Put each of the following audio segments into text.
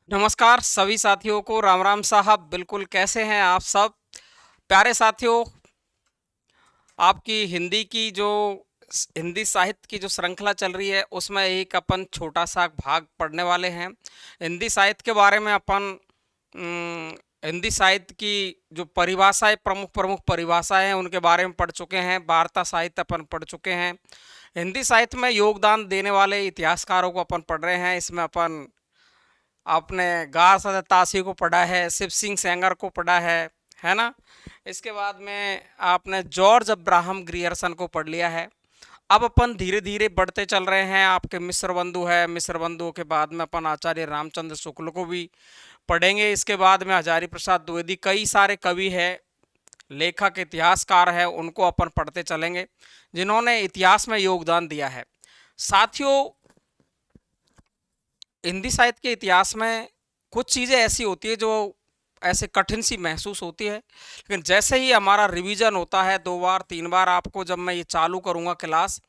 नमस्कार सभी साथियों को। राम राम साहब। बिल्कुल, कैसे हैं आप सब प्यारे साथियों। आपकी हिंदी साहित्य की जो श्रृंखला चल रही है उसमें एक अपन छोटा सा भाग पढ़ने वाले हैं। हिंदी साहित्य के बारे में अपन अम, हिंदी साहित्य की जो परिभाषाएं, प्रमुख प्रमुख परिभाषाएं हैं उनके बारे में पढ़ चुके हैं। वार्ता साहित्य अपन पढ़ चुके हैं। हिंदी साहित्य में योगदान देने वाले इतिहासकारों को अपन पढ़ रहे हैं। इसमें अपन आपने गार सदा तासी को पढ़ा है, शिव सिंह सेंगर को पढ़ा है ना। इसके बाद में आपने जॉर्ज अब्राहम ग्रियर्सन को पढ़ लिया है। अब अपन धीरे धीरे बढ़ते चल रहे हैं। आपके मिस्र बंधु है, मिस्र बंधुओं के बाद में अपन आचार्य रामचंद्र शुक्ल को भी पढ़ेंगे। इसके बाद में हजारी प्रसाद द्विवेदी, कई सारे कवि है, लेखक, इतिहासकार है, उनको अपन पढ़ते चलेंगे जिन्होंने इतिहास में योगदान दिया है। साथियों, हिंदी साहित्य के इतिहास में कुछ चीज़ें ऐसी होती है जो ऐसे कठिन सी महसूस होती है, लेकिन जैसे ही हमारा रिवीजन होता है 2 बार 3 बार, आपको जब मैं ये चालू करूँगा क्लास,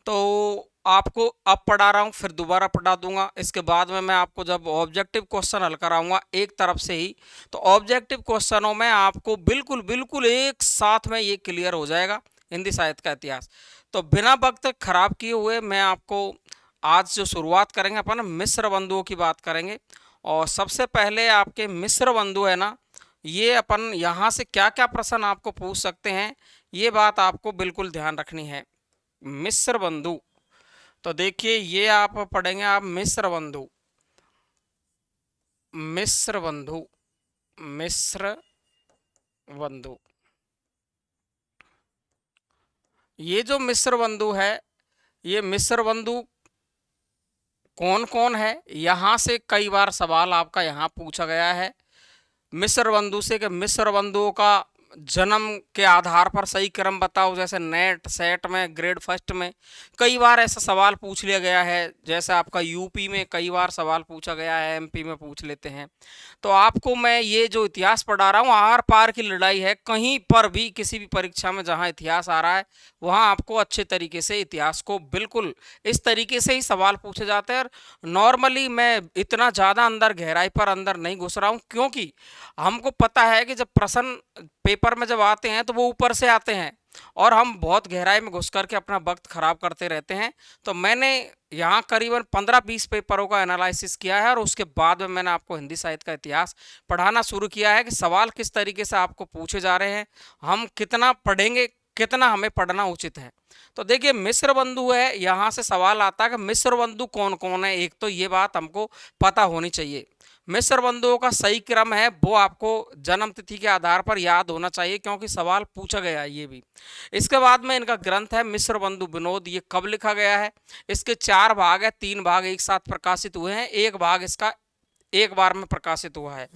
तो आपको अब पढ़ा रहा हूँ फिर दोबारा पढ़ा दूंगा। इसके बाद में मैं आपको जब ऑब्जेक्टिव क्वेश्चन हल कराऊंगा एक तरफ से ही, तो ऑब्जेक्टिव क्वेश्चनों में आपको बिल्कुल बिल्कुल एक साथ में ये क्लियर हो जाएगा हिंदी साहित्य का इतिहास। तो बिना वक्त खराब किए हुए मैं आपको आज जो शुरुआत करेंगे, अपन मिस्र बंधुओं की बात करेंगे। और सबसे पहले आपके मिस्र बंधु है ना, ये अपन यहाँ से क्या क्या प्रश्न आपको पूछ सकते हैं, ये बात आपको बिल्कुल ध्यान रखनी है। मिस्र बंधु, तो देखिए ये आप पढ़ेंगे, आप मिस्र बंधु, मिस्र बंधु, मिस्र बंधु। ये जो मिस्र बंधु है, ये मिस्र बंधु कौन कौन है, यहाँ से कई बार सवाल आपका यहाँ पूछा गया है मिस्र बंधु से कि मिस्र बंधुओं का जन्म के आधार पर सही क्रम बताओ। जैसे नेट सेट में, ग्रेड फर्स्ट में कई बार ऐसा सवाल पूछ लिया गया है। जैसे आपका यूपी में कई बार सवाल पूछा गया है, एमपी में पूछ लेते हैं। तो आपको मैं ये जो इतिहास पढ़ा रहा हूँ, आर पार की लड़ाई है। कहीं पर भी किसी भी परीक्षा में जहाँ इतिहास आ रहा है, वहाँ आपको अच्छे तरीके से इतिहास को बिल्कुल इस तरीके से ही सवाल पूछे जाते हैं। नॉर्मली मैं इतना ज़्यादा अंदर गहराई पर अंदर नहीं घुस रहा हूँ, क्योंकि हमको पता है कि जब प्रश्न पेपर में जब आते हैं तो वो ऊपर से आते हैं और हम बहुत गहराई में घुस करके अपना वक्त खराब करते रहते हैं। तो मैंने यहाँ करीबन 15-20 पेपरों का एनालिसिस किया है और उसके बाद में मैंने आपको हिंदी साहित्य का इतिहास पढ़ाना शुरू किया है कि सवाल किस तरीके से आपको पूछे जा रहे हैं, हम कितना पढ़ेंगे, कितना हमें पढ़ना उचित है। तो देखिए मिस्र बंधु है, यहाँ से सवाल आता है कि मिस्र बंधु कौन कौन है। एक तो ये बात हमको पता होनी चाहिए। मिस्र बंधुओं का सही क्रम है वो आपको जन्म तिथि के आधार पर याद होना चाहिए, क्योंकि सवाल पूछा गया है ये भी। इसके बाद में इनका ग्रंथ है मिस्र बंधु विनोद। ये कब लिखा गया है, इसके 4 भाग है, 3 भाग एक साथ प्रकाशित हुए हैं, एक भाग इसका एक बार में प्रकाशित हुआ है।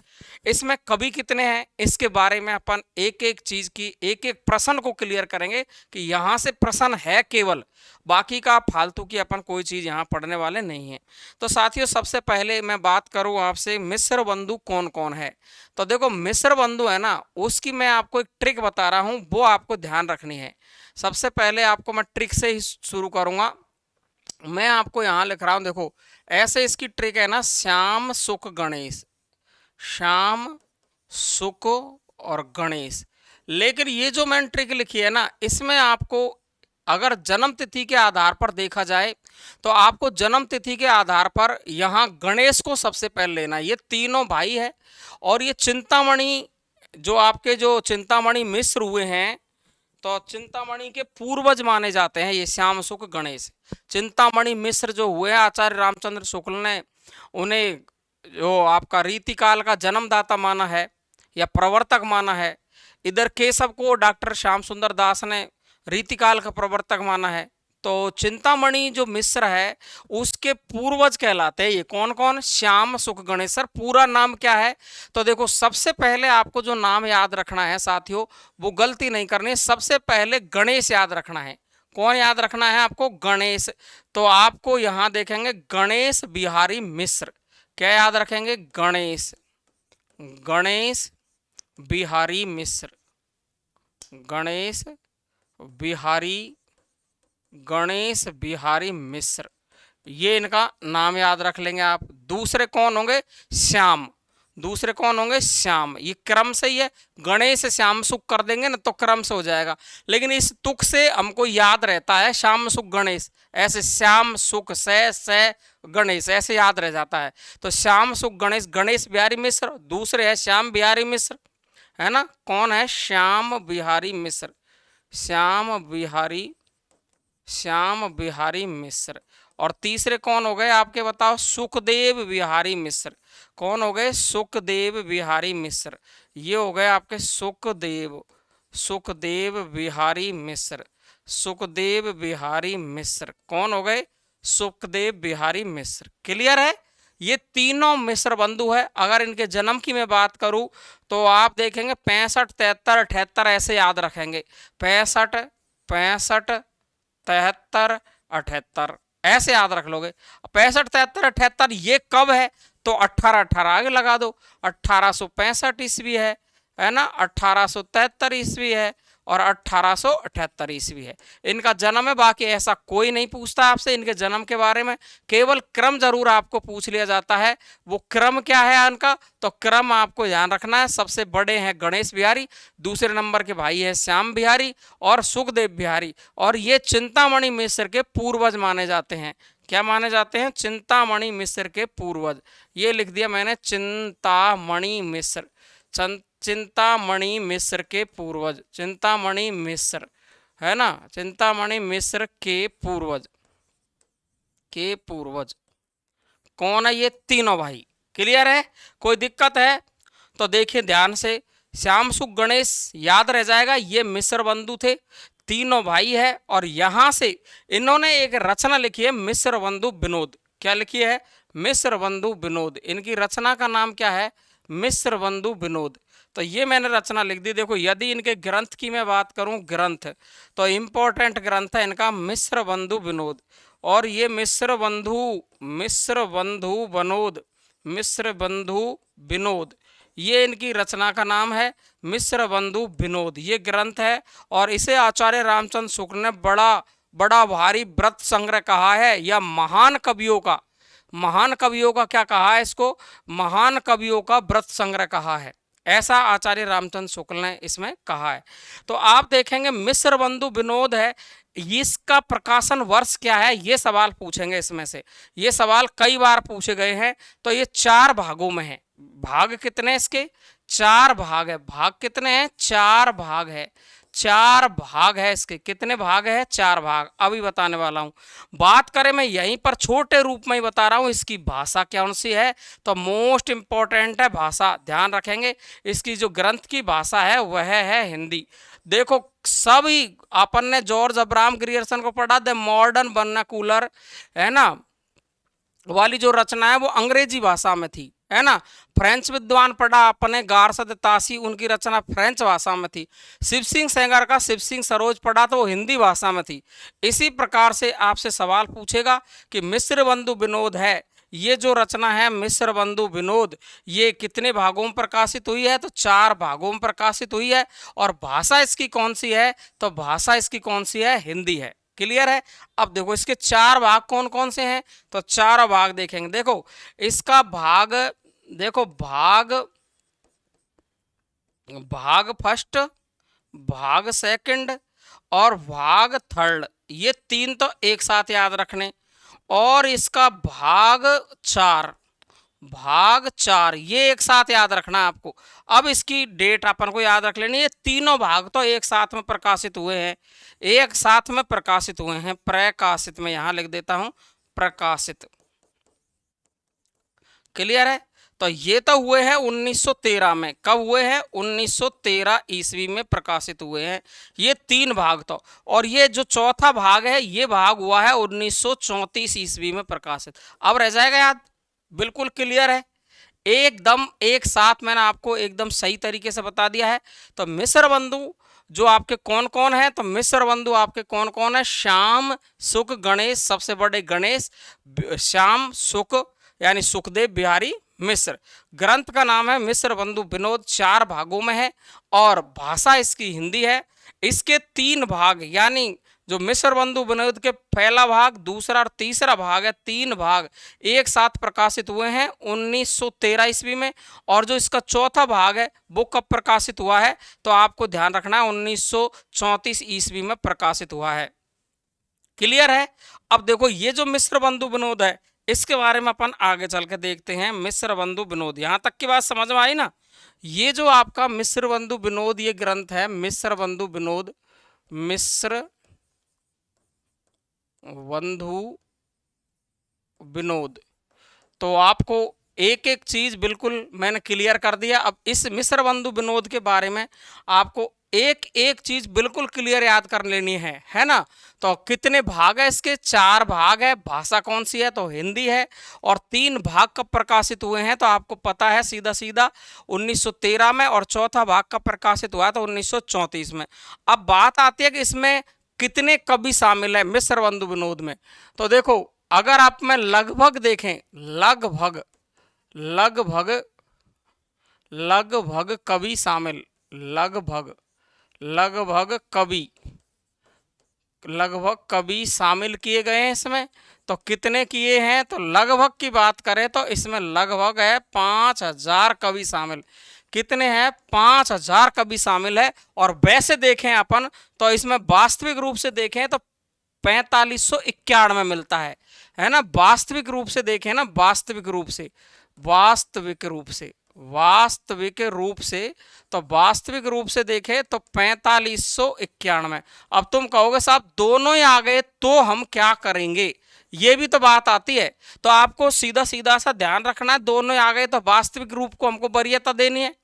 इसमें कवि कितने हैं, इसके बारे में अपन एक एक चीज की, एक एक प्रश्न को क्लियर करेंगे कि यहाँ से प्रश्न है केवल, बाकी का फालतू की अपन कोई चीज यहाँ पढ़ने वाले नहीं है। तो साथियों, सबसे पहले मैं बात करूँ आपसे मिस्र बंधु कौन कौन है। तो देखो मिस्र बंधु है ना, उसकी मैं आपको एक ट्रिक बता रहा हूँ, वो आपको ध्यान रखनी है। सबसे पहले आपको मैं ट्रिक से ही शुरू करूंगा। मैं आपको यहाँ लिख रहा हूँ, देखो ऐसे इसकी ट्रिक है ना, श्याम सुख गणेश, श्याम सुख और गणेश। लेकिन ये जो मैंने ट्रिक लिखी है ना, इसमें आपको अगर जन्म तिथि के आधार पर देखा जाए तो आपको जन्म तिथि के आधार पर यहाँ गणेश को सबसे पहले लेना। ये तीनों भाई है और ये चिंतामणि, जो आपके जो चिंतामणि मिश्र हुए हैं, तो चिंतामणि के पूर्वज माने जाते हैं ये श्याम सुख गणेश। चिंतामणि मिश्र जो हुए हैं, आचार्य रामचंद्र शुक्ल ने उन्हें जो आपका रीतिकाल का जन्मदाता माना है या प्रवर्तक माना है। इधर केशव को डॉक्टर श्याम सुंदर दास ने रीतिकाल का प्रवर्तक माना है। तो चिंतामणि जो मिश्र है उसके पूर्वज कहलाते हैं ये। कौन कौन, श्याम सुख गणेश। सर पूरा नाम क्या है, तो देखो सबसे पहले आपको जो नाम याद रखना है साथियों, वो गलती नहीं करनी है। सबसे पहले गणेश याद रखना है। कौन याद रखना है आपको, गणेश। तो आपको यहां देखेंगे गणेश बिहारी मिश्र। क्या याद रखेंगे, गणेश, गणेश बिहारी मिश्र, गणेश बिहारी, गणेश बिहारी मिश्र, ये इनका नाम याद रख लेंगे आप। दूसरे कौन होंगे, श्याम। दूसरे कौन होंगे, श्याम। ये क्रम से ही है, गणेश श्याम सुख कर देंगे ना तो क्रम से हो जाएगा। लेकिन इस तुक से हमको याद रहता है श्याम सुख गणेश, ऐसे श्याम सुख से गणेश ऐसे याद रह जाता है। तो श्याम सुख गणेश, गणेश बिहारी मिश्र। दूसरे है श्याम बिहारी मिश्र, है ना। कौन है, श्याम बिहारी मिश्र, श्याम बिहारी मिश्र। और तीसरे कौन हो गए आपके बताओ, सुखदेव बिहारी मिश्र। कौन हो गए, सुखदेव बिहारी मिश्र। ये हो गए आपके सुखदेव बिहारी मिश्र, सुखदेव बिहारी मिश्र। कौन हो गए, सुखदेव बिहारी मिश्र। क्लियर है। ये तीनों मिश्र बंधु है। अगर इनके जन्म की मैं बात करूं तो आप देखेंगे 65, 73, 78 ऐसे याद रखेंगे। 65, 73, 78 ऐसे याद रख लोगे। 65, 73, 78 ये कब है तो 18, 18 आगे लगा दो। 1865 ईस्वी है ना, 1873 ईस्वी है और 1878 ईस्वी है इनका जन्म है। बाकी ऐसा कोई नहीं पूछता आपसे इनके जन्म के बारे में, केवल क्रम जरूर आपको पूछ लिया जाता है। वो क्रम क्या है इनका, तो क्रम आपको ध्यान रखना है। सबसे बड़े हैं गणेश बिहारी, दूसरे नंबर के भाई है श्याम बिहारी और सुखदेव बिहारी। और ये चिंतामणि मिश्र के पूर्वज माने जाते हैं। क्या माने जाते हैं, चिंतामणि मिश्र के पूर्वज। ये लिख दिया मैंने, चिंतामणि मिश्र, चिंतामणि मिश्र के पूर्वज, चिंतामणि मिश्र, है ना, चिंतामणि मिश्र के पूर्वज, कौन है, ये तीनों भाई। क्लियर है, कोई दिक्कत है तो देखिए ध्यान से। श्याम सुख गणेश याद रह जाएगा, ये मिश्र बंधु थे, तीनों भाई है। और यहां से इन्होंने एक रचना लिखी है, मिश्र बंधु विनोद। क्या लिखी है, मिश्र बंधु विनोद। इनकी रचना का नाम क्या है, मिश्र बंधु विनोद। तो ये मैंने रचना लिख दी। देखो यदि इनके ग्रंथ की मैं बात करूं, ग्रंथ तो इंपॉर्टेंट ग्रंथ है इनका मिश्र बंधु विनोद। और ये मिश्र बंधु विनोद, ये इनकी रचना का नाम है, मिश्र बंधु विनोद ये ग्रंथ है। और इसे आचार्य रामचंद्र शुक्ल ने बड़ा भारी व्रत संग्रह कहा है, या महान कवियों का क्या कहा है इसको, महान कवियों का व्रत संग्रह कहा है, ऐसा आचार्य रामचंद्र शुक्ल ने इसमें कहा है। तो आप देखेंगे मिश्र बंधु विनोद है, इसका प्रकाशन वर्ष क्या है, ये सवाल पूछेंगे इसमें से। ये सवाल कई बार पूछे गए हैं। तो ये 4 भागों में है। भाग कितने इसके, 4 भाग है। भाग कितने हैं, 4 भाग है। 4 भाग है इसके। कितने भाग है, 4 भाग। अभी बताने वाला हूं। बात करें मैं यहीं पर छोटे रूप में ही बता रहा हूं, इसकी भाषा कौन सी है, तो मोस्ट इंपॉर्टेंट है भाषा, ध्यान रखेंगे। इसकी जो ग्रंथ की भाषा है वह है हिंदी। देखो सभी अपन ने जॉर्ज अब्राहम ग्रियर्सन को पढ़ा, द मॉडर्न वर्नाक्यूलर, है ना, वाली जो रचना है वो अंग्रेजी भाषा में थी, है ना। फ्रेंच विद्वान पढ़ा अपने गारसद तासी, उनकी रचना फ्रेंच भाषा में थी। शिव सिंह सेंगर का शिव सिंह सरोज पढ़ा तो वो हिंदी भाषा में थी। इसी प्रकार से आपसे सवाल पूछेगा कि मिश्र बंधु विनोद है, ये जो रचना है मिश्र बंधु विनोद, ये कितने भागों में प्रकाशित हुई है, तो 4 भागों में प्रकाशित हुई है। और भाषा इसकी कौन सी है, तो भाषा इसकी कौन सी है, हिंदी है। क्लियर है। अब देखो इसके 4 भाग कौन कौन से हैं, तो 4 भाग देखेंगे। देखो इसका भाग, देखो भाग फर्स्ट, भाग सेकंड और भाग थर्ड, ये 3 तो एक साथ याद रखने। और इसका भाग 4 ये एक साथ याद रखना है आपको। अब इसकी डेट अपन को याद रख लेनी। ये तीनों भाग तो एक साथ में प्रकाशित हुए हैं, प्रकाशित में यहां लिख देता हूं, प्रकाशित। क्लियर है। तो ये तो हुए हैं 1913 में। कब हुए हैं, 1913 ईस्वी में प्रकाशित हुए हैं ये 3 भाग तो। और ये जो चौथा भाग है, ये भाग हुआ है 1934 ईस्वी में प्रकाशित। अब रह जाएगा याद, बिल्कुल क्लियर है, एकदम एक साथ मैंने आपको एकदम सही तरीके से बता दिया है। तो मिश्र बंधु जो आपके कौन कौन है, तो मिश्र बंधु आपके कौन कौन है, श्याम सुख गणेश, सबसे बड़े गणेश, श्याम सुख यानी सुखदेव बिहारी मिश्र। ग्रंथ का नाम है मिश्र बंधु विनोद, 4 भागों में है और भाषा इसकी हिंदी है। इसके 3 भाग यानी जो मिस्र बंधु विनोद के पहला भाग, दूसरा और तीसरा भाग है, 3 भाग एक साथ प्रकाशित हुए हैं 1913 ईस्वी में। और जो इसका चौथा भाग है वो कब प्रकाशित हुआ है, तो आपको ध्यान रखना है 1934 ईस्वी में प्रकाशित हुआ है। क्लियर है। अब देखो ये जो मिस्र बंधु विनोद है इसके बारे में अपन आगे चल के देखते हैं। मिस्र बंधु विनोद, यहां तक की बात समझ में आई ना। ये जो आपका मिस्र बंधु विनोद ये ग्रंथ है, मिस्र बंधु विनोद, मिस्र बंधु विनोद, तो आपको एक एक चीज बिल्कुल मैंने क्लियर कर दिया। अब इस मिस्र बंधु विनोद के बारे में आपको एक एक चीज बिल्कुल क्लियर याद कर लेनी है ना। तो कितने भाग है इसके, 4 भाग है। भाषा कौन सी है, तो हिंदी है। और 3 भाग कब प्रकाशित हुए हैं, तो आपको पता है सीधा सीधा 1913 में। और चौथा भाग कब प्रकाशित हुआ तो 1934 में। अब बात आती है कि इसमें कितने कवि शामिल है मिस्र बंधु विनोद में। तो देखो अगर आप में लगभग देखें, लगभग लगभग लगभग कवि शामिल, लगभग लगभग कवि, लगभग कवि शामिल किए गए हैं इसमें। तो कितने किए हैं, तो लगभग की बात करें तो इसमें लगभग है 5000 कवि शामिल। कितने हैं, 5000 कवि शामिल है। और वैसे देखें अपन तो इसमें वास्तविक रूप से देखें तो 4591 मिलता है ना। वास्तविक रूप से देखें ना, वास्तविक रूप से, वास्तविक रूप से, वास्तविक रूप से, तो वास्तविक रूप से देखें तो 4591। अब तुम कहोगे साहब दोनों ही आ गए तो हम क्या करेंगे, ये भी तो बात आती है। तो आपको सीधा सीधा सा ध्यान रखना है, दोनों ही आ गए तो वास्तविक रूप को हमको वरीयता देनी है।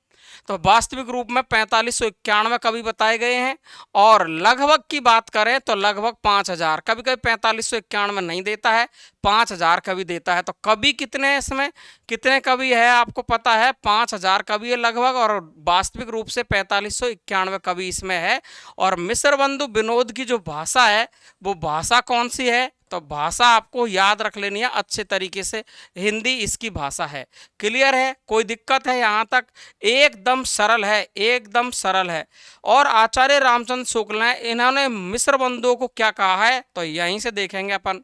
तो वास्तविक रूप में 4591 कवि बताए गए हैं। और लगभग की बात करें तो लगभग 5000, कभी कभी 4591 नहीं देता है, 5000 कवि देता है। तो कवि कितने हैं इसमें, कितने कवि है आपको पता है, 5000 कवि है लगभग। और वास्तविक रूप से 4591 कवि इसमें है। और मिस्र बंधु विनोद की जो भाषा है वो भाषा कौन सी है, तो भाषा आपको याद रख लेनी है अच्छे तरीके से, हिंदी इसकी भाषा है। क्लियर है, कोई दिक्कत है यहाँ तक, एकदम सरल है, एकदम सरल है। और आचार्य रामचंद्र शुक्ल ने इन्होंने मिस्र बंधुओं को क्या कहा है, तो यहीं से देखेंगे अपन।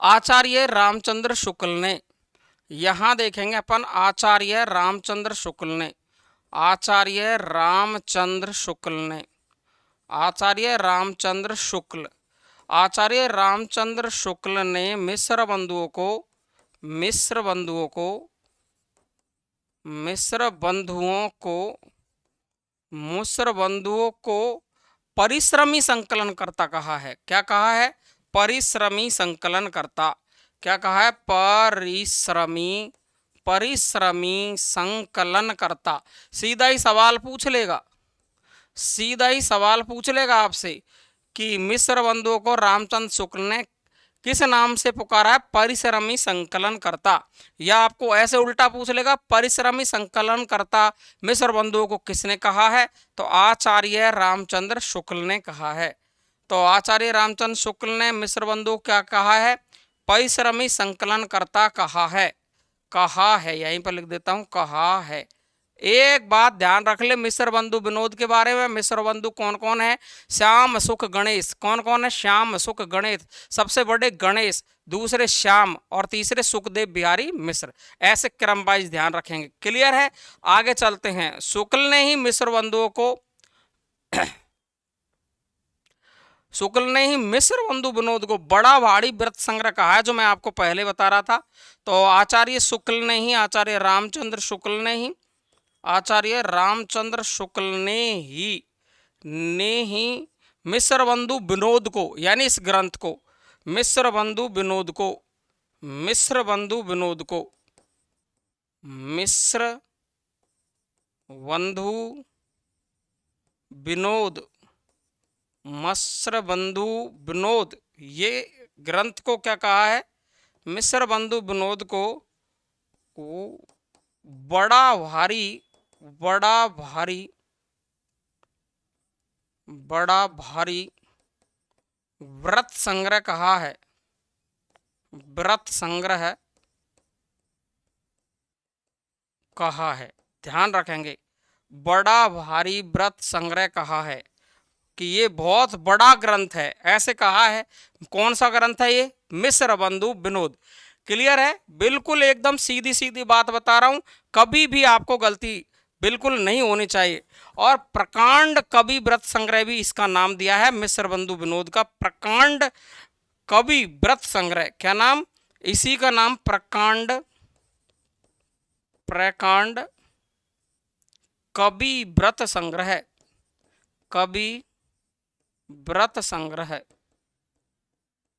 आचार्य रामचंद्र शुक्ल ने, यहां देखेंगे अपन, आचार्य रामचंद्र शुक्ल ने, आचार्य रामचंद्र शुक्ल ने, आचार्य रामचंद्र शुक्ल, आचार्य रामचंद्र शुक्ल ने मिस्र बंधुओं को, मिस्र बंधुओं को, मिस्र बंधुओं को, मिस्र बंधुओं को परिश्रमी संकलनकर्ता कहा है। क्या कहा है, परिश्रमी संकलनकर्ता। क्या कहा है, परिश्रमी, परिश्रमी संकलनकर्ता। सीधा ही सवाल पूछ लेगा, सीधा ही सवाल पूछ लेगा आपसे कि मिस्र बंधुओं को रामचंद्र शुक्ल ने किस नाम से पुकारा है, परिश्रमी संकलनकर्ता। या आपको ऐसे उल्टा पूछ लेगा, परिश्रमी संकलनकर्ता मिस्र बंधुओं को किसने कहा है, तो आचार्य रामचंद्र शुक्ल ने कहा है। तो आचार्य रामचंद्र शुक्ल ने मिस्र बंधुओं क्या कहा है, परिश्रमी संकलनकर्ता कहा है, कहा है, यहीं पर लिख देता हूं, कहा है। एक बात ध्यान रख ले मिस्र बंधु विनोद के बारे में, मिस्र बंधु कौन कौन है, श्याम सुख गणेश। कौन कौन है, श्याम सुख गणेश, सबसे बड़े गणेश, दूसरे श्याम और तीसरे सुखदेव बिहारी मिश्र। ऐसे क्रम वाइज ध्यान रखेंगे। क्लियर है, आगे चलते हैं। शुक्ल ने ही मिस्र बंधुओं को शुक्ल ने ही मिस्र बंधु विनोद को बड़ा भारी व्रत संग्रह कहा है, जो मैं आपको पहले बता रहा था। तो आचार्य शुक्ल ने ही, आचार्य रामचंद्र शुक्ल ने ही, आचार्य रामचंद्र शुक्ल ने ही मिस्र बंधु विनोद को, यानी इस ग्रंथ को, मिस्र बंधु विनोद को, मिस्र बंधु विनोद को, मिस्र बंधु विनोद, मिस्र बंधु विनोद, ये ग्रंथ को क्या कहा है, मिस्र बंधु विनोद को बड़ा भारी, बड़ा भारी, बड़ा भारी व्रत संग्रह कहा है, व्रत संग्रह कहा है। ध्यान रखेंगे, बड़ा भारी व्रत संग्रह कहा है। कि ये बहुत बड़ा ग्रंथ है, ऐसे कहा है। कौन सा ग्रंथ है ये? मिस्र बंधु विनोद। क्लियर है? बिल्कुल एकदम सीधी सीधी बात बता रहा हूं, कभी भी आपको गलती बिल्कुल नहीं होनी चाहिए। और प्रकांड कवि व्रत संग्रह भी इसका नाम दिया है, मिस्र बंधु विनोद का प्रकांड कवि व्रत संग्रह। क्या नाम? इसी का नाम प्रकांड कवि व्रत संग्रह, कवि व्रत संग्रह।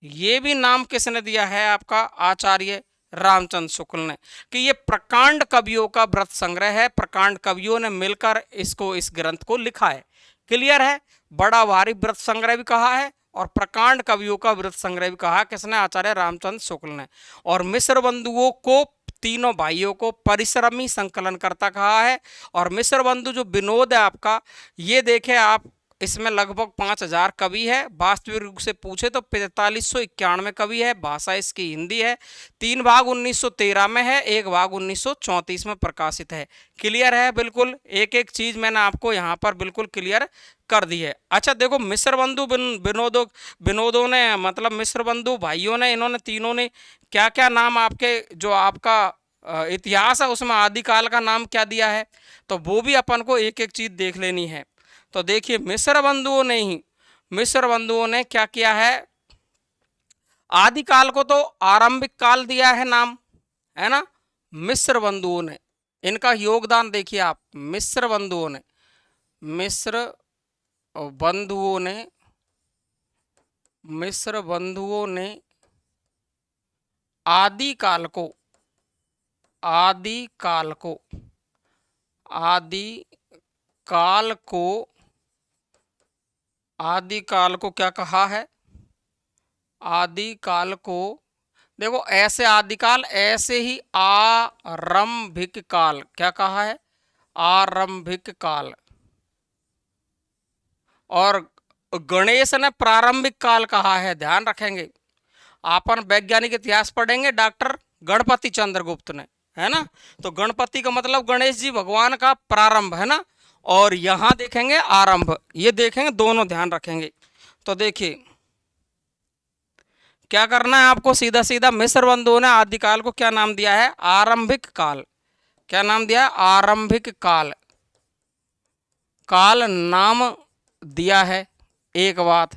ये भी नाम किसने दिया है? आपका आचार्य रामचंद्र शुक्ल ने, कि ये प्रकांड कवियों का व्रत संग्रह है। प्रकांड कवियों ने मिलकर इस ग्रंथ को लिखा है। क्लियर है? बड़ा भारी व्रत संग्रह भी कहा है और प्रकांड कवियों का व्रत संग्रह भी कहा। किसने? आचार्य रामचंद्र शुक्ल ने। और मिस्र बंधुओं को, तीनों भाइयों को परिश्रमी संकलनकर्ता कहा है। और मिस्र बंधु जो विनोद है आपका, ये देखे आप, इसमें लगभग 5000 कवि है। वास्तविक रूप से पूछे तो 4591 कवि है। भाषा इसकी हिंदी है। 3 भाग 1913 में है, 1 भाग 1934 में प्रकाशित है। क्लियर है? बिल्कुल एक एक चीज मैंने आपको यहाँ पर बिल्कुल क्लियर कर दी है। अच्छा देखो, मिस्र बंधु विनोदों ने, मतलब मिस्र बंधु भाइयों ने, इन्होंने तीनों ने क्या क्या नाम, आपके जो आपका इतिहास है उसमें आदिकाल का नाम क्या दिया है, तो वो भी अपन को एक एक चीज देख लेनी है। तो देखिए, मिस्र बंधुओं ने क्या किया है? आदिकाल को तो आरंभिक काल दिया है नाम, है ना। मिस्र बंधुओं ने, इनका योगदान देखिए आप। मिस्र बंधुओं ने आदिकाल को क्या कहा है? आदिकाल को देखो, ऐसे आदिकाल, ऐसे ही आरंभिक काल। क्या कहा है? आरंभिक काल। और गणेश ने प्रारंभिक काल कहा है, ध्यान रखेंगे। अपन वैज्ञानिक इतिहास पढ़ेंगे, डॉक्टर गणपति चंद्रगुप्त ने, है ना। तो गणपति का मतलब गणेश जी भगवान का प्रारंभ, है ना। और यहां देखेंगे आरंभ, ये देखेंगे, दोनों ध्यान रखेंगे। तो देखिए क्या करना है आपको, सीधा सीधा। मिस्र बंधुओं ने आदिकाल को क्या नाम दिया है? आरंभिक काल। क्या नाम दिया? आरंभिक काल नाम दिया है। एक बात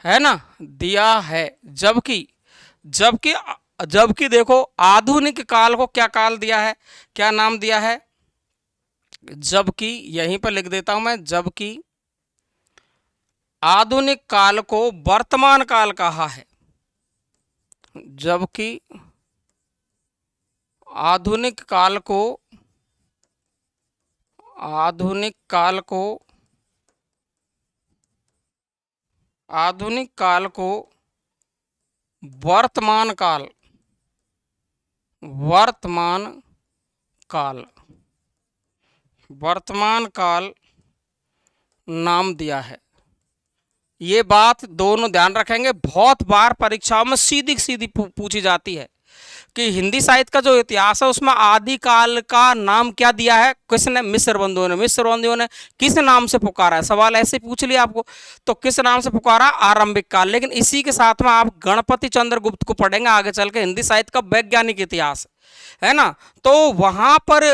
है ना, दिया है। जबकि देखो, आधुनिक काल को क्या काल दिया है, क्या नाम दिया है? जबकि, यहीं पर लिख देता हूं मैं, जबकि आधुनिक काल को वर्तमान काल कहा है। जबकि आधुनिक काल को वर्तमान काल नाम दिया है। ये बात दोनों ध्यान रखेंगे, बहुत बार परीक्षाओं में सीधी सीधी पूछी जाती है कि हिंदी साहित्य का जो इतिहास है उसमें आदिकाल का नाम क्या दिया है? किसने? मिस्र बंधुओं ने किस नाम से पुकारा है? सवाल ऐसे पूछ लिया आपको, तो किस नाम से पुकारा? आरंभिक काल। लेकिन इसी के साथ में आप गणपति चंद्रगुप्त को पढ़ेंगे आगे चल के, हिंदी साहित्य का वैज्ञानिक इतिहास, है ना। तो वहां पर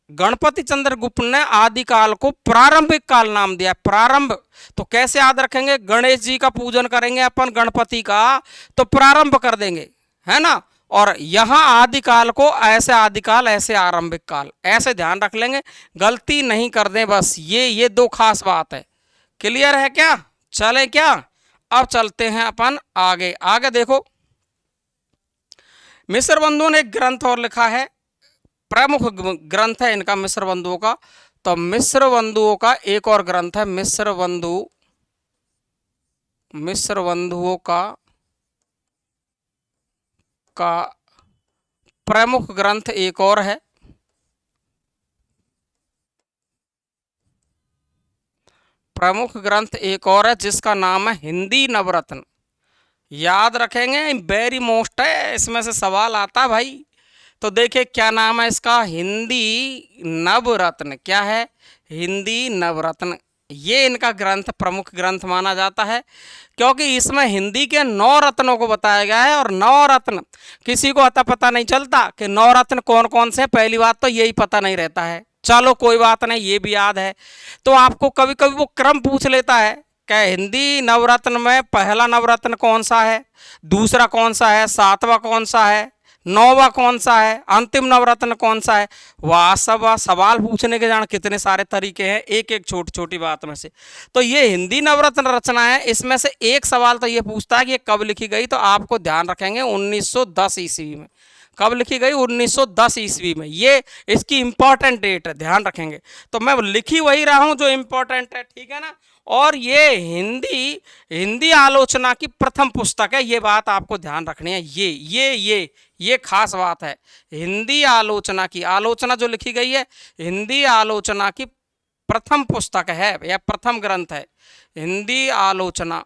गणपति चंद्रगुप्त ने आदिकाल को प्रारंभिक काल नाम दिया। प्रारंभ तो कैसे याद रखेंगे? गणेश जी का पूजन करेंगे अपन, गणपति का, तो प्रारंभ कर देंगे, है ना। और यहां आदिकाल को ऐसे आदिकाल, ऐसे आरंभिक काल, ऐसे ध्यान रख लेंगे, गलती नहीं कर दें। बस ये 2 खास बात है। क्लियर है क्या? चले क्या? अब चलते हैं अपन आगे। आगे देखो, मिस्र बंधुओं ने एक ग्रंथ और लिखा है, प्रमुख ग्रंथ है इनका मिस्र बंधुओं का। तो मिस्र बंधुओं का एक और ग्रंथ है, मिस्र बंधुओं का प्रमुख ग्रंथ एक और है, जिसका नाम है हिंदी नवरत्न। याद रखेंगे, वेरी मोस्ट है, इसमें से सवाल आता भाई। तो देखिए क्या नाम है इसका? हिंदी नवरत्न। क्या है? हिंदी नवरत्न। ये इनका ग्रंथ प्रमुख ग्रंथ माना जाता है, क्योंकि इसमें हिंदी के 9 रत्नों को बताया गया है। और 9 रत्न किसी को अता पता नहीं चलता कि 9 रत्न कौन कौन से, पहली बात तो यही पता नहीं रहता है। चलो कोई बात नहीं, ये भी याद है। तो आपको कभी कभी वो क्रम पूछ लेता है कि हिंदी नवरत्न में पहला नवरत्न कौन सा है, दूसरा कौन सा है, सातवां कौन सा है, नौवा कौन सा है, अंतिम नवरत्न कौन सा है। वह सब सवाल पूछने के जान कितने सारे तरीके हैं, एक एक छोटी छोटी बात में से। तो ये हिंदी नवरत्न रचना है, इसमें से एक सवाल तो ये पूछता है कि ये कब लिखी गई, तो आपको ध्यान रखेंगे 1910 ईस्वी में। कब लिखी गई? 1910 ईस्वी में। ये इसकी इंपॉर्टेंट डेट है, ध्यान रखेंगे। तो मैं लिखी वही रहा हूं जो इंपॉर्टेंट है, ठीक है ना। और ये हिंदी हिंदी आलोचना की प्रथम पुस्तक है, ये बात आपको ध्यान रखनी है। ये खास बात है। हिंदी आलोचना की आलोचना जो लिखी गई है, हिंदी आलोचना की प्रथम पुस्तक है या प्रथम ग्रंथ है। हिंदी आलोचना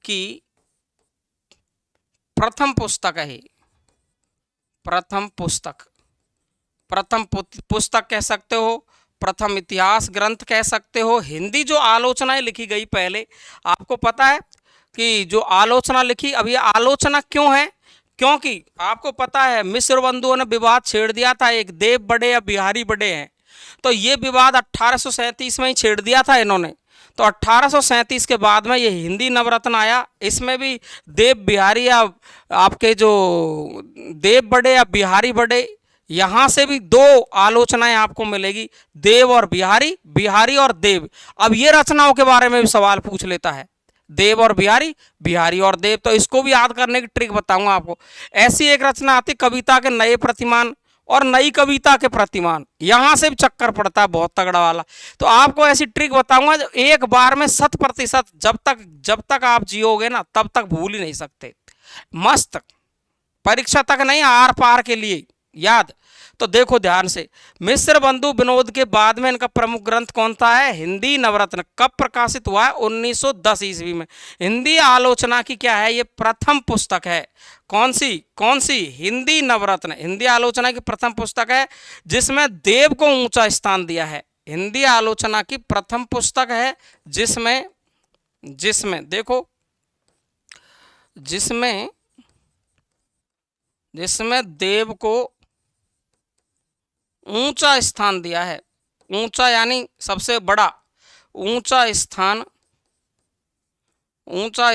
की प्रथम पुस्तक है। प्रथम पुस्तक कह सकते हो, प्रथम इतिहास ग्रंथ कह सकते हो। हिंदी जो आलोचनाएं लिखी गई, पहले आपको पता है कि जो आलोचना लिखी, अब ये आलोचना क्यों है? क्योंकि आपको पता है मिस्र बंधुओं ने विवाद छेड़ दिया था, एक देव बड़े या बिहारी बड़े हैं। तो ये विवाद 1837 में ही छेड़ दिया था इन्होंने। तो 1837 के बाद में ये हिंदी नवरत्न आया। इसमें भी देव बिहारी या आपके जो देव बड़े या बिहारी बड़े, यहाँ से भी 2 आलोचनाएं आपको मिलेगी, देव और बिहारी, बिहारी और देव। अब ये रचनाओं के बारे में भी सवाल पूछ लेता है, देव और बिहारी, बिहारी और देव। तो इसको भी याद करने की ट्रिक बताऊंगा आपको। ऐसी एक रचना आती, कविता के नए प्रतिमान और नई कविता के प्रतिमान, यहां से भी चक्कर पड़ता है बहुत तगड़ा वाला। तो आपको ऐसी ट्रिक बताऊंगा जो एक बार में 100% जब तक आप जियोगे ना, तब तक भूल ही नहीं सकते। मस्त, परीक्षा तक नहीं, आर पार के लिए याद। तो देखो ध्यान से, मिस्र बंधु विनोद के बाद में इनका प्रमुख ग्रंथ कौन सा है? हिंदी नवरत्न। कब प्रकाशित हुआ है? 1910 ईस्वी में। हिंदी आलोचना की क्या है? ये प्रथम पुस्तक है। कौन सी? हिंदी नवरत्न, हिंदी आलोचना की प्रथम पुस्तक है, जिसमें देव को ऊंचा स्थान दिया है। हिंदी आलोचना की प्रथम पुस्तक है जिसमें देखो, जिसमें देव को ऊंचा स्थान दिया है। ऊंचा यानी सबसे बड़ा, ऊंचा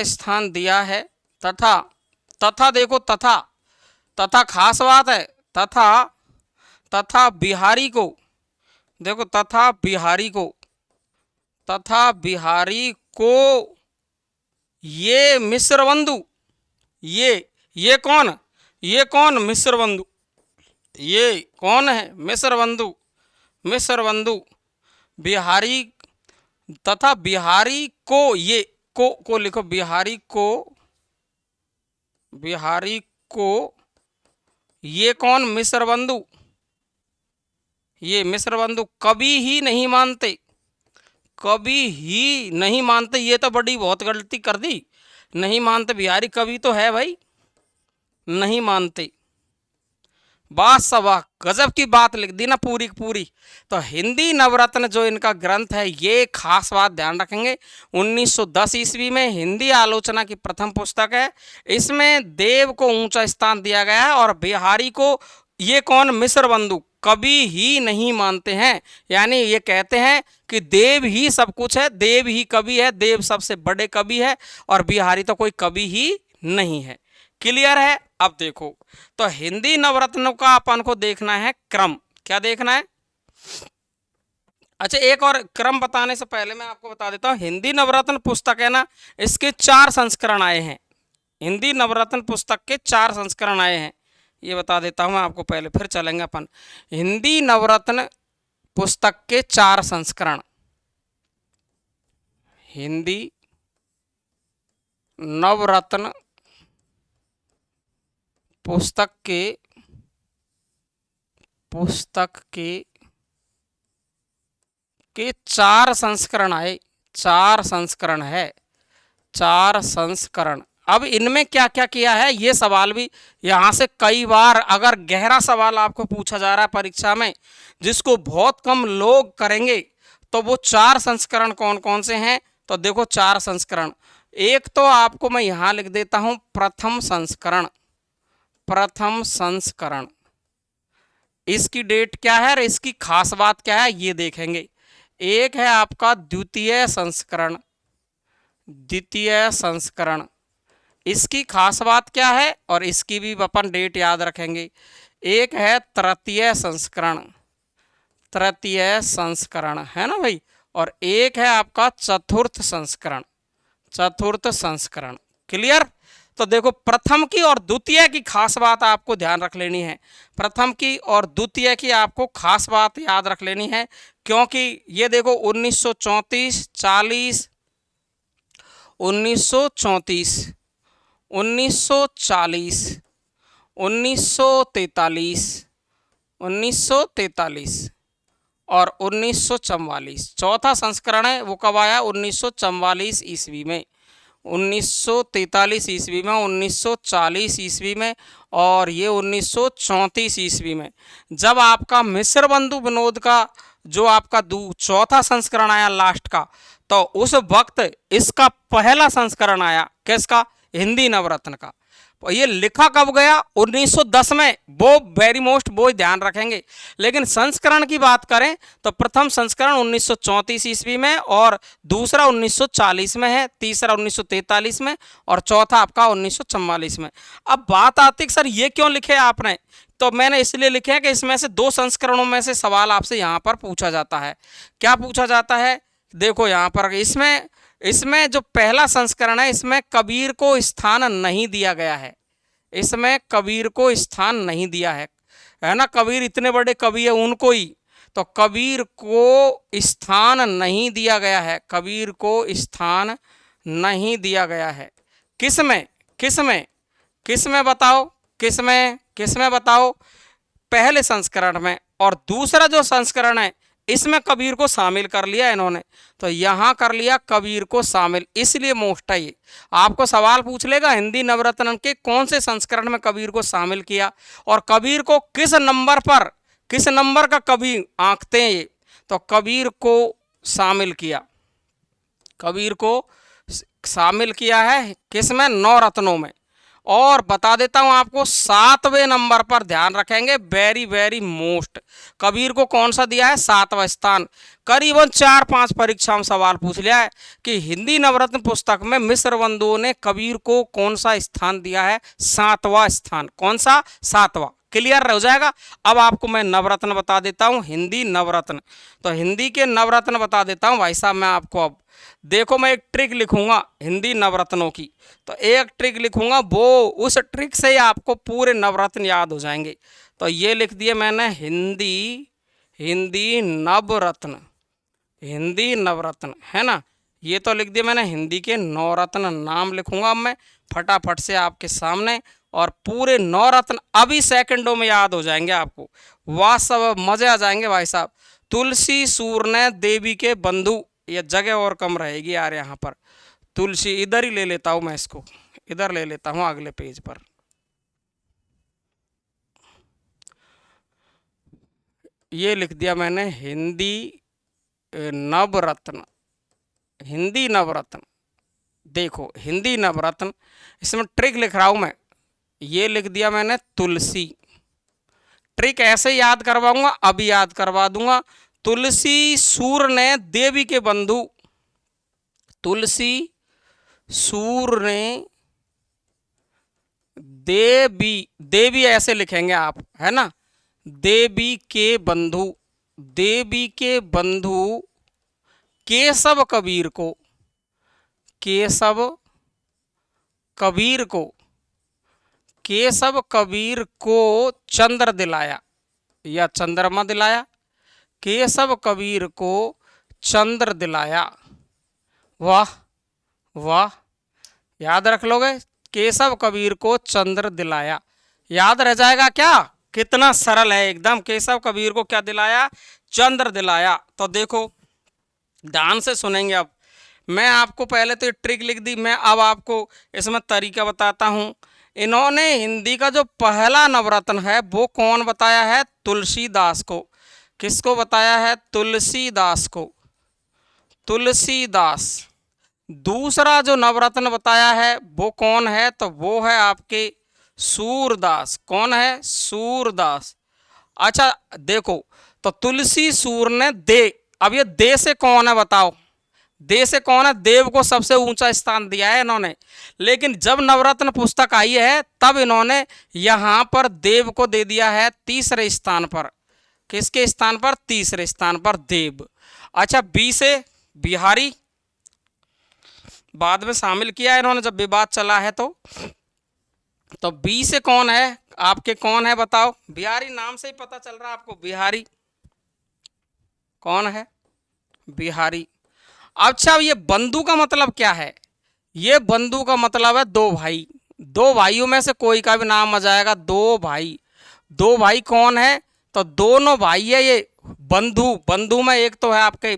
स्थान दिया है। तथा देखो, तथा खास बात है। तथा बिहारी को देखो, तथा बिहारी को ये मिस्र बंधु, ये कौन मिस्र बंधु, ये कौन है? मिस्र बंधु बिहारी, तथा बिहारी को, ये को लिखो, बिहारी को ये कौन? मिस्र बंधु। ये मिस्र बंधु कभी ही नहीं मानते। ये तो बड़ी बहुत गलती कर दी, नहीं मानते। बिहारी कवि तो है भाई, नहीं मानते। बात सवा गजब की बात लिख दी ना पूरी की पूरी। तो हिंदी नवरत्न जो इनका ग्रंथ है, ये खास बात ध्यान रखेंगे, 1910 ईस्वी में हिंदी आलोचना की प्रथम पुस्तक है। इसमें देव को ऊंचा स्थान दिया गया है और बिहारी को ये कौन? मिस्र बंधु कभी ही नहीं मानते हैं। यानी ये कहते हैं कि देव ही सब कुछ है, देव ही कवि है, देव सबसे बड़े कवि है और बिहारी तो कोई कवि ही नहीं है। क्लियर है? अब देखो, तो हिंदी नवरत्नों का अपन को देखना है क्रम। क्या देखना है? अच्छा, एक और क्रम बताने से पहले मैं आपको बता देता हूँ, हिंदी नवरत्न पुस्तक है ना, इसके 4 संस्करण आए हैं। हिंदी नवरत्न पुस्तक के 4 संस्करण आए हैं, ये बता देता हूँ मैं आपको पहले, फिर चलेंगे अपन। हिंदी नवरत्न पुस्तक के 4 संस्करण। हिंदी नवरत्न पुस्तक के 4 संस्करण आए। 4 संस्करण है, 4 संस्करण। अब इनमें क्या क्या किया है, ये सवाल भी यहाँ से कई बार, अगर गहरा सवाल आपको पूछा जा रहा है परीक्षा में जिसको बहुत कम लोग करेंगे, तो वो 4 संस्करण कौन कौन से हैं। तो देखो 4 संस्करण, एक तो आपको मैं यहाँ लिख देता हूँ प्रथम संस्करण। प्रथम संस्करण, इसकी डेट क्या है और इसकी खास बात क्या है ये देखेंगे। एक है आपका द्वितीय संस्करण। द्वितीय संस्करण, इसकी खास बात क्या है और इसकी भी अपन डेट याद रखेंगे। एक है तृतीय संस्करण। तृतीय संस्करण है ना भाई। और एक है आपका चतुर्थ संस्करण। चतुर्थ संस्करण, क्लियर। तो देखो प्रथम की और द्वितीय की खास बात आपको ध्यान रख लेनी है। प्रथम की और द्वितीय की आपको खास बात याद रख लेनी है, क्योंकि ये देखो 1934, 40, 1934, 1940, 1943, 1943 और 1944। चौथा संस्करण है वो कब आया, 1944 ईस्वी में, 1943 ईस्वी में, 1940 ईस्वी में और ये 1934 ईस्वी में। जब आपका मिस्र बंधु विनोद का जो आपका चौथा संस्करण आया लास्ट का, तो उस वक्त इसका पहला संस्करण आया किसका, हिंदी नवरत्न का। ये लिखा कब गया, 1910 में। वो वेरी मोस्ट वो ध्यान रखेंगे। लेकिन संस्करण की बात करें तो प्रथम संस्करण 1934 ईस्वी में और दूसरा 1940 में है, तीसरा 1943 में और चौथा आपका 1944 में। अब बात आती है सर ये क्यों लिखे आपने, तो मैंने इसलिए लिखे हैं कि इसमें से 2 संस्करणों में से सवाल आपसे यहाँ पर पूछा जाता है। क्या पूछा जाता है, देखो यहाँ पर इसमें जो पहला संस्करण है इसमें कबीर को स्थान नहीं दिया गया है। इसमें कबीर को स्थान नहीं दिया है ना। कबीर इतने बड़े कवि है उनको ही, तो कबीर को स्थान नहीं दिया गया है। कबीर को स्थान नहीं दिया गया है। किसमें किसमें किसमें बताओ, किसमें बताओ, पहले संस्करण में। और दूसरा जो संस्करण है इसमें कबीर को शामिल कर लिया इन्होंने, तो यहाँ कर लिया कबीर को शामिल, इसलिए मोस्ट है ये। आपको सवाल पूछ लेगा हिंदी नवरत्न के कौन से संस्करण में कबीर को शामिल किया और कबीर को किस नंबर का कवि आंकते हैं ये, तो कबीर को शामिल किया। कबीर को शामिल किया है किसमें, 9 रत्नों में। और बता देता हूं आपको 7वें नंबर पर ध्यान रखेंगे, वेरी वेरी मोस्ट। कबीर को कौन सा दिया है, 7वां स्थान। करीबन 4-5 परीक्षा में सवाल पूछ लिया है कि हिंदी नवरत्न पुस्तक में मिस्र बंधुओं ने कबीर को कौन सा स्थान दिया है, 7वां स्थान। कौन सा, 7वां। क्लियर हो जाएगा। अब आपको मैं नवरत्न बता देता हूं, हिंदी नवरत्न। तो हिंदी के नवरत्न बता देता हूं भाई साहब मैं आपको। अब देखो मैं एक ट्रिक लिखूंगा हिंदी नवरत्नों की, तो एक ट्रिक लिखूंगा, वो उस ट्रिक से ही आपको पूरे नवरत्न याद हो जाएंगे। तो ये लिख दिए मैंने हिंदी नवरत्न। हिंदी नवरत्न है ना, ये तो लिख दिया मैंने। हिंदी के 9 रत्न नाम लिखूंगा अब मैं फटाफट से आपके सामने, और पूरे 9 रत्न अभी सेकंडों में याद हो जाएंगे आपको। वाह सब मजे आ जाएंगे भाई साहब। तुलसी सूरने देवी के बंधु, ये जगह और कम रहेगी यार यहाँ पर। तुलसी इधर ही ले लेता हूँ मैं, इसको इधर ले लेता हूँ अगले पेज पर। ये लिख दिया मैंने हिंदी नवरत्न। हिंदी नवरत्न, देखो हिंदी नवरत्न, इसमें ट्रिक लिख रहा हूं मैं। ये लिख दिया मैंने तुलसी। ट्रिक ऐसे याद करवाऊंगा, अभी याद करवा दूंगा। तुलसी सूर ने देवी के बंधु, तुलसी सूर ने देवी ऐसे लिखेंगे आप, है ना। देवी के बंधु, देवी के बंधु केशव कबीर को, केशव कबीर को, केशव कबीर को चंद्र दिलाया या चंद्रमा दिलाया। केशव कबीर को चंद्र दिलाया। वाह वाह, याद रख लोगे, केशव कबीर को चंद्र दिलाया। याद रह जाएगा क्या, कितना सरल है एकदम। केशव कबीर को क्या दिलाया, चंद्र दिलाया। तो देखो ध्यान से सुनेंगे अब। मैं आपको पहले तो ये ट्रिक लिख दी, मैं अब आपको इसमें तरीका बताता हूँ। इन्होंने हिंदी का जो पहला नवरत्न है वो कौन बताया है? तुलसीदास को। किसको बताया है? तुलसीदास को। तुलसीदास। दूसरा जो नवरत्न बताया है वो कौन है? तो वो है आपके सूरदास। कौन है? सूरदास। अच्छा देखो, तो तुलसी सूर ने दे, अब ये दे से कौन है बताओ? दे से कौन है? देव को सबसे ऊंचा स्थान दिया है इन्होंने। लेकिन जब नवरत्न पुस्तक आई है तब इन्होंने यहां पर देव को दे दिया है तीसरे स्थान पर। किसके स्थान पर? तीसरे स्थान पर देव। अच्छा, बी से बिहारी बाद में शामिल किया है इन्होंने जब विवाद चला है तो बी से कौन है आपके? कौन है बताओ? बिहारी नाम से ही पता चल रहा है आपको, बिहारी। कौन है? बिहारी। अच्छा, ये बंधु का मतलब क्या है? ये बंधु का मतलब है दो भाई। दो भाइयों में से कोई का भी नाम आ जाएगा। दो भाई। दो भाई कौन है? तो दोनों भाई है ये बंधु। बंधु में एक तो है आपके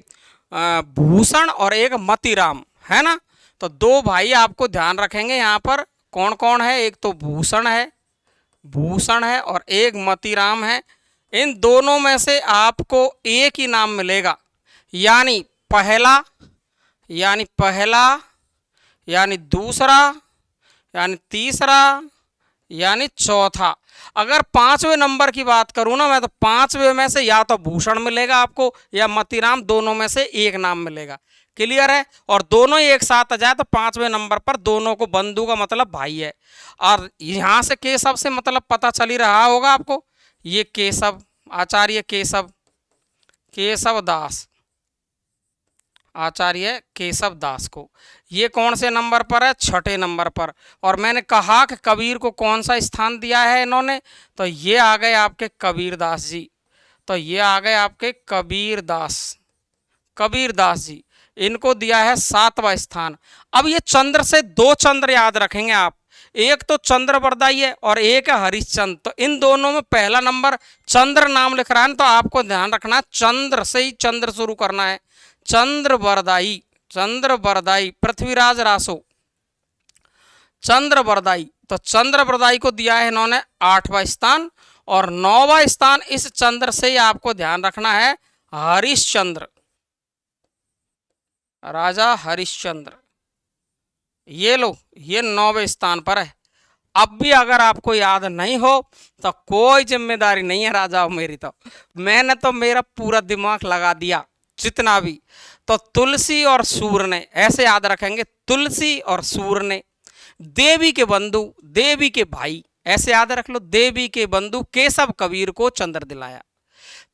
भूषण और एक मतीराम, है ना। तो दो भाई आपको ध्यान रखेंगे यहाँ पर कौन कौन है। एक तो भूषण है, भूषण है और एक मतीराम है। इन दोनों में से आपको एक ही नाम मिलेगा, यानी पहला, यानी पहला, यानी दूसरा, यानी तीसरा, यानी चौथा। अगर पांचवें नंबर की बात करूं ना मैं, तो पांचवें में से या तो भूषण मिलेगा आपको या मतीराम, दोनों में से एक नाम मिलेगा। क्लियर है? और दोनों ही एक साथ आ जाए तो पांचवें नंबर पर दोनों को बंधु का मतलब भाई है। और यहां से केशव से मतलब पता चल ही रहा होगा आपको, ये केशव, आचार्य केशव, केशव दास, आचार्य केशव दास को। ये कौन से नंबर पर है? छठे नंबर पर। और मैंने कहा कि कबीर को कौन सा स्थान दिया है इन्होंने, तो ये आ गए आपके कबीरदास जी। तो ये आ गए आपके कबीरदास, कबीरदास जी। इनको दिया है सातवां स्थान। अब ये चंद्र से दो चंद्र याद रखेंगे आप, एक तो चंद्र बरदाई है और एक है हरिश्चंद्र। तो इन दोनों में पहला नंबर चंद्र नाम लिख रहा है, तो आपको ध्यान रखना चंद्र से ही चंद्र शुरू करना है। चंद्र बरदाई, चंद्र बरदाई, पृथ्वीराज रासो, चंद्र बरदाई। तो चंद्र बरदाई को दिया है इन्होंने आठवां स्थान। और नौवां स्थान इस चंद्र से ही आपको ध्यान रखना है हरिश्चंद्र, राजा हरिश्चंद्र। ये लो, ये नौवें स्थान पर है। अब भी अगर आपको याद नहीं हो तो कोई जिम्मेदारी नहीं है राजाओं मेरी, तो मैंने तो मेरा पूरा दिमाग लगा दिया जितना भी। तो तुलसी और सूर ने, ऐसे याद रखेंगे, तुलसी और सूर ने देवी के बंधु, देवी के भाई, ऐसे याद रख लो, देवी के बंधु केशव कबीर को चंद्र दिलाया।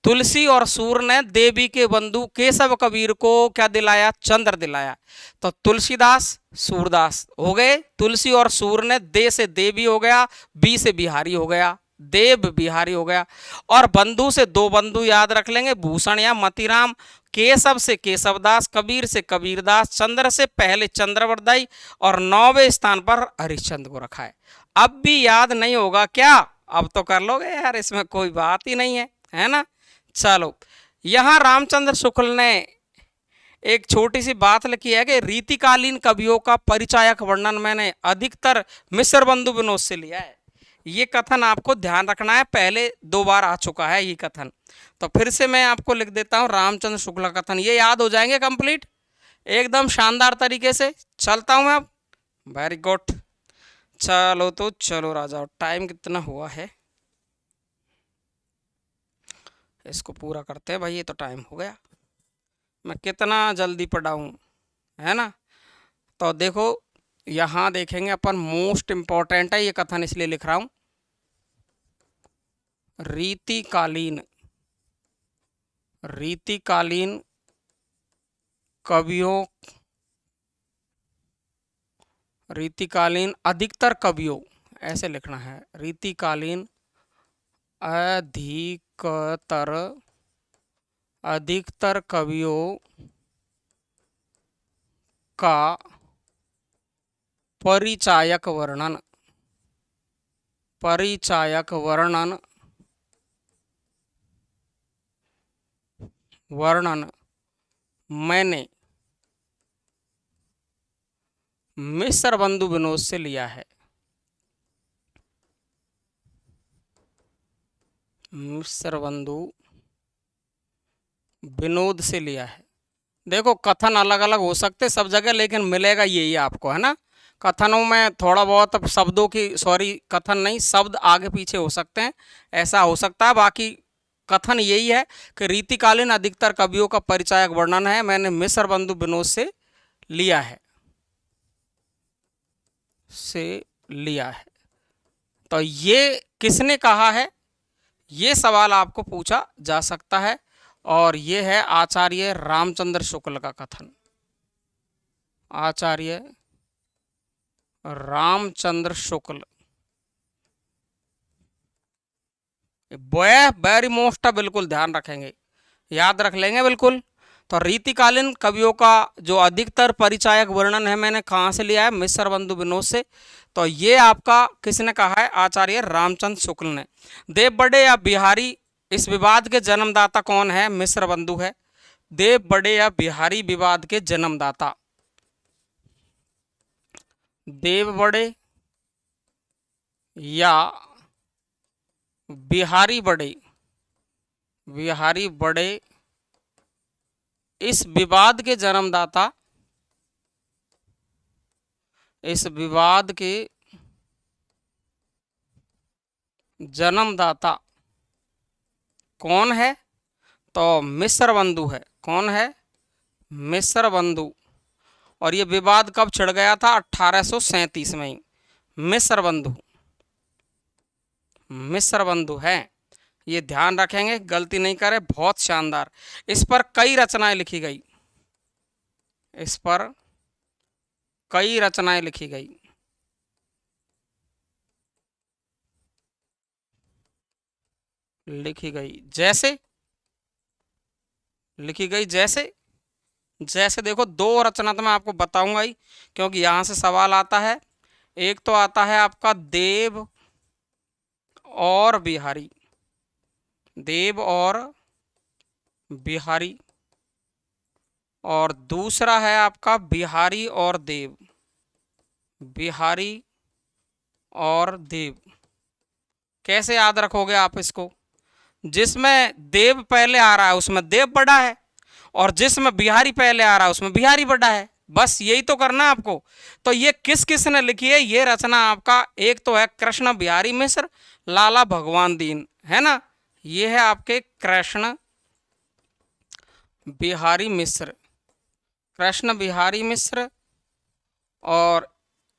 तुलसी और सूर ने देवी के बंधु केशव कबीर को क्या दिलाया? चंद्र दिलाया। तो तुलसीदास सूरदास हो गए। तुलसी और सूर ने दे से देवी हो गया, बी से बिहारी हो गया, देव बिहारी हो गया। और बंधु से दो बंधु याद रख लेंगे, भूषण या मतीराम। केशव से केशवदास, कबीर से कबीरदास, चंद्र से पहले चंद्रवरदाई और नौवें स्थान पर हरिश्चंद्र को रखा है। अब भी याद नहीं होगा क्या? अब तो कर लोगे यार, इसमें कोई बात ही नहीं है ना। चलो, यहां रामचंद्र शुक्ल ने एक छोटी सी बात लिखी है कि रीतिकालीन कवियों का परिचायक वर्णन मैंने अधिकतर मिश्र बंधु विनोद से लिया है। ये कथन आपको ध्यान रखना है, पहले दो बार आ चुका है ये कथन। तो फिर से मैं आपको लिख देता हूं रामचंद्र शुक्ल कथन, ये याद हो जाएंगे कंप्लीट एकदम शानदार तरीके से। चलता हूं मैं अब। Very good. चलो तो चलो राजा, टाइम कितना हुआ है इसको पूरा करते हैं भाई, ये तो टाइम हो गया। मैं कितना जल्दी पढ़ाऊँ, है ना। तो देखो, यहाँ देखेंगे अपन, मोस्ट इम्पॉर्टेंट है ये कथन, इसलिए लिख रहा हूँ। रीतिकालीन, रीतिकालीन कवियों, रीतिकालीन अधिकतर कवियों, ऐसे लिखना है, रीतिकालीन अधिकतर, अधिकतर कवियों का परिचायक वर्णन, परिचायक वर्णन, वर्णन मैंने मिस्र बंधु विनोद से लिया है। मिस्र बंधु विनोद से लिया है। देखो कथन अलग अलग हो सकते सब जगह, लेकिन मिलेगा यही आपको, है ना। कथनों में थोड़ा बहुत अब शब्दों की, सॉरी कथन नहीं, शब्द आगे पीछे हो सकते हैं, ऐसा हो सकता है। बाकी कथन यही है कि रीतिकालीन अधिकतर कवियों का परिचायक वर्णन है, मैंने मिस्र बंधु विनोद से लिया है, से लिया है। तो ये किसने कहा है, ये सवाल आपको पूछा जा सकता है, और ये है आचार्य रामचंद्र शुक्ल का कथन। आचार्य रामचंद्र शुक्ल, वेरी मोस्ट, बिल्कुल ध्यान रखेंगे, याद रख लेंगे बिल्कुल। तो रीतिकालीन कवियों का जो अधिकतर परिचायक वर्णन है, मैंने कहाँ से लिया है, मिस्र बंधु विनोद से। तो ये आपका किसने कहा है, आचार्य रामचंद्र शुक्ल ने। देव बड़े या बिहारी, इस विवाद के जन्मदाता कौन है, मिस्र बंधु है। देव बड़े या बिहारी विवाद के जन्मदाता, देव बड़े या बिहारी बड़े, बिहारी बड़े इस विवाद के जन्मदाता, इस विवाद के जन्मदाता कौन है, तो मिस्र बंधु है। कौन है, मिस्र बंधु। और ये विवाद कब छिड़ गया था, 1837 में ही। मिस्र बंधु, मिस्र बंधु है, ये ध्यान रखेंगे, गलती नहीं करें, बहुत शानदार। इस पर कई रचनाएं लिखी गई, इस पर कई रचनाएं लिखी गई, लिखी गई जैसे, लिखी गई जैसे, जैसे देखो दो रचना तो मैं आपको बताऊंगा ही, क्योंकि यहां से सवाल आता है। एक तो आता है आपका देव और बिहारी, देव और बिहारी, और दूसरा है आपका बिहारी और देव, बिहारी और देव। कैसे याद रखोगे आप इसको, जिसमें देव पहले आ रहा है उसमें देव बड़ा है, और जिसमें बिहारी पहले आ रहा है उसमें बिहारी बड़ा है, बस यही तो करना है आपको। तो ये किस किस ने लिखी है ये रचना आपका, एक तो है कृष्ण बिहारी मिश्र, लाला भगवान दीन, है ना। ये है आपके कृष्ण बिहारी मिश्र, कृष्ण बिहारी मिश्र और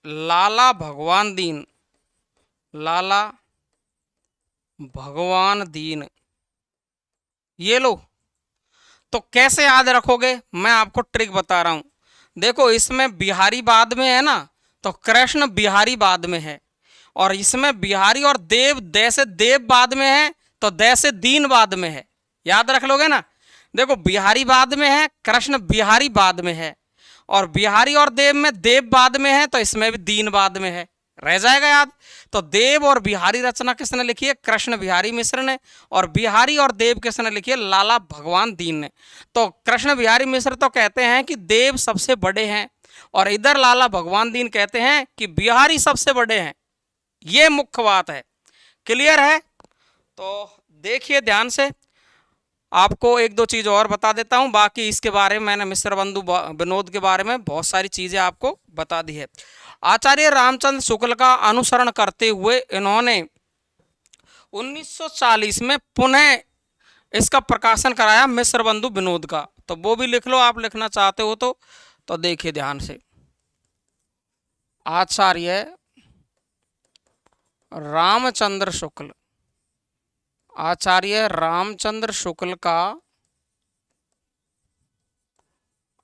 लाला भगवान दीन, लाला भगवान दीन। ये लो, तो कैसे याद रखोगे, मैं आपको ट्रिक बता रहा हूं। देखो इसमें बिहारी बाद में है ना, तो कृष्ण बिहारी बाद में है, और इसमें बिहारी और देव, दे से देव बाद में है, तो दे से दीन बाद में है, याद रख लोगे ना। देखो बिहारी बाद में है, कृष्ण बिहारी बाद में है, और बिहारी और देव में देव बाद में है, तो इसमें भी दीन बाद में है, रह जाएगा याद। तो देव और बिहारी रचना किसने लिखी है, कृष्ण बिहारी मिश्र ने, और बिहारी और देव किसने लिखी है, लाला भगवान दीन ने। तो कृष्ण बिहारी मिश्र तो कहते हैं कि देव सबसे बड़े हैं, और इधर लाला भगवान दीन कहते हैं कि बिहारी सबसे बड़े हैं, ये मुख्य बात है। क्लियर है, तो देखिए ध्यान से। आपको एक दो चीज और बता देता हूं, बाकी इसके बारे में मैंने मिस्र बंधु विनोद के बारे में बहुत सारी चीजें आपको बता दी है। आचार्य रामचंद्र शुक्ल का अनुसरण करते हुए इन्होंने 1940 में पुनः इसका प्रकाशन कराया, मिस्र बंधु विनोद का। तो वो भी लिख लो, आप लिखना चाहते हो तो देखिए ध्यान से। आचार्य रामचंद्र शुक्ल, आचार्य रामचंद्र शुक्ल का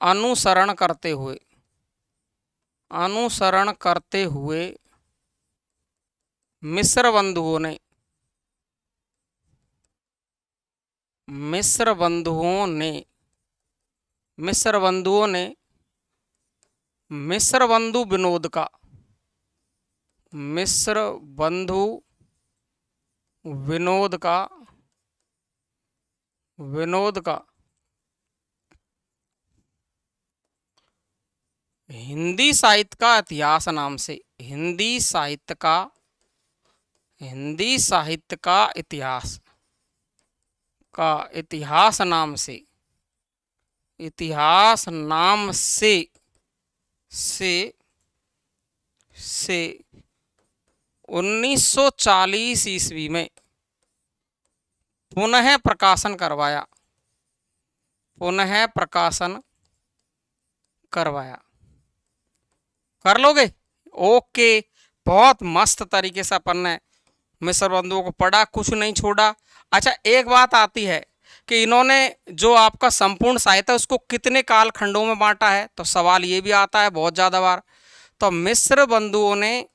अनुसरण करते हुए, अनुसरण करते हुए मिस्र बंधुओं ने, मिस्र बंधुओं ने, मिस्र बंधुओं ने मिस्र बंधु विनोद का, मिस्र बंधु विनोद का, विनोद का हिंदी साहित्य का इतिहास नाम से, हिंदी साहित्य का इतिहास नाम से, इतिहास नाम से 1940 ईस्वी में पुनः प्रकाशन करवाया। कर लोगे? ओके, बहुत मस्त तरीके से अपन ने मिस्र बंधुओं को पढ़ा, कुछ नहीं छोड़ा। अच्छा, एक बात आती है कि इन्होंने जो आपका संपूर्ण साहित्य है उसको कितने काल खंडों में बांटा है, तो सवाल ये भी आता है बहुत ज्यादा बार। तो मिस्र बंधुओं ने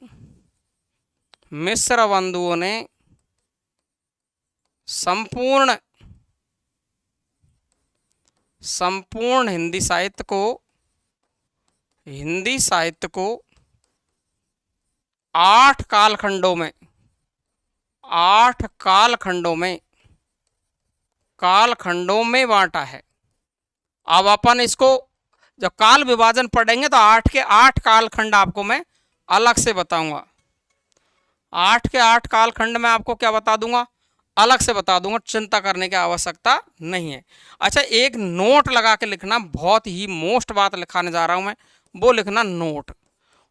संपूर्ण हिंदी साहित्य को 8 कालखंडों में बांटा है। अब अपन इसको जब काल विभाजन पढ़ेंगे तो 8 के 8 कालखंड आपको मैं अलग से बताऊंगा। 8 के 8 कालखंड में आपको क्या बता दूंगा, अलग से बता दूंगा, चिंता करने की आवश्यकता नहीं है। अच्छा, एक नोट लगा के लिखना, बहुत ही मोस्ट बात लिखाने जा रहा हूं मैं, वो लिखना नोट।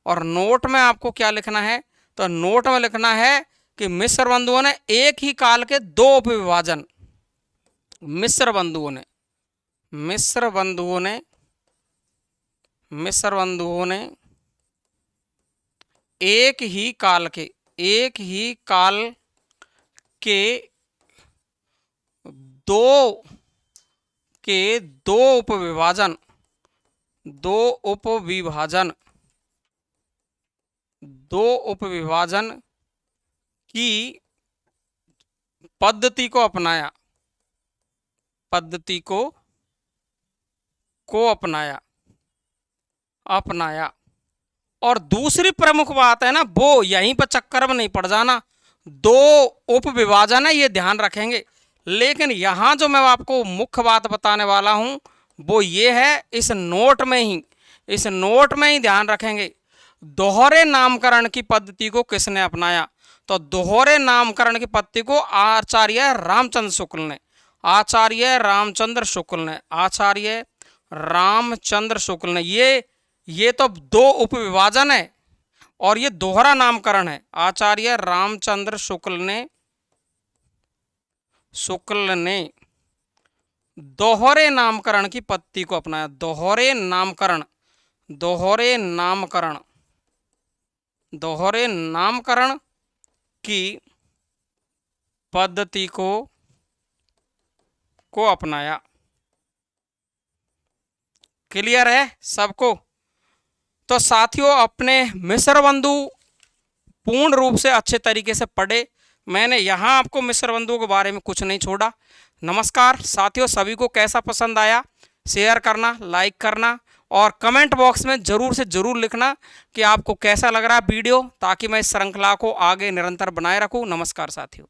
और नोट में आपको क्या लिखना है, तो नोट में लिखना है कि मिस्र बंधुओं ने एक ही काल के 2 उपविभाजन, मिस्र बंधुओं ने एक ही काल के 2 उपविभाजन की पद्धति को अपनाया। और दूसरी प्रमुख बात है ना, वो यहीं पर चक्कर में नहीं पड़ जाना, 2 उपविभाजन है ये ध्यान रखेंगे, लेकिन यहां जो मैं आपको मुख्य बात बताने वाला हूं वो ये है, इस नोट में ही ध्यान रखेंगे। दोहरे नामकरण की पद्धति को किसने अपनाया, तो दोहरे नामकरण की पद्धति को आचार्य रामचंद्र शुक्ल ने ये तो 2 उपविभाजन है और ये दोहरा नामकरण है। आचार्य रामचंद्र शुक्ल ने दोहरे नामकरण की पद्धति को अपनाया। दोहरे नामकरण की पद्धति को अपनाया। क्लियर है सबको? तो साथियों, अपने मिस्र बंधु पूर्ण रूप से अच्छे तरीके से पढ़े। मैंने यहाँ आपको मिस्र बंधुओं के बारे में कुछ नहीं छोड़ा। नमस्कार साथियों, सभी को कैसा पसंद आया शेयर करना, लाइक करना और कमेंट बॉक्स में ज़रूर से ज़रूर लिखना कि आपको कैसा लग रहा है वीडियो, ताकि मैं इस श्रृंखला को आगे निरंतर बनाए रखूँ। नमस्कार साथियों।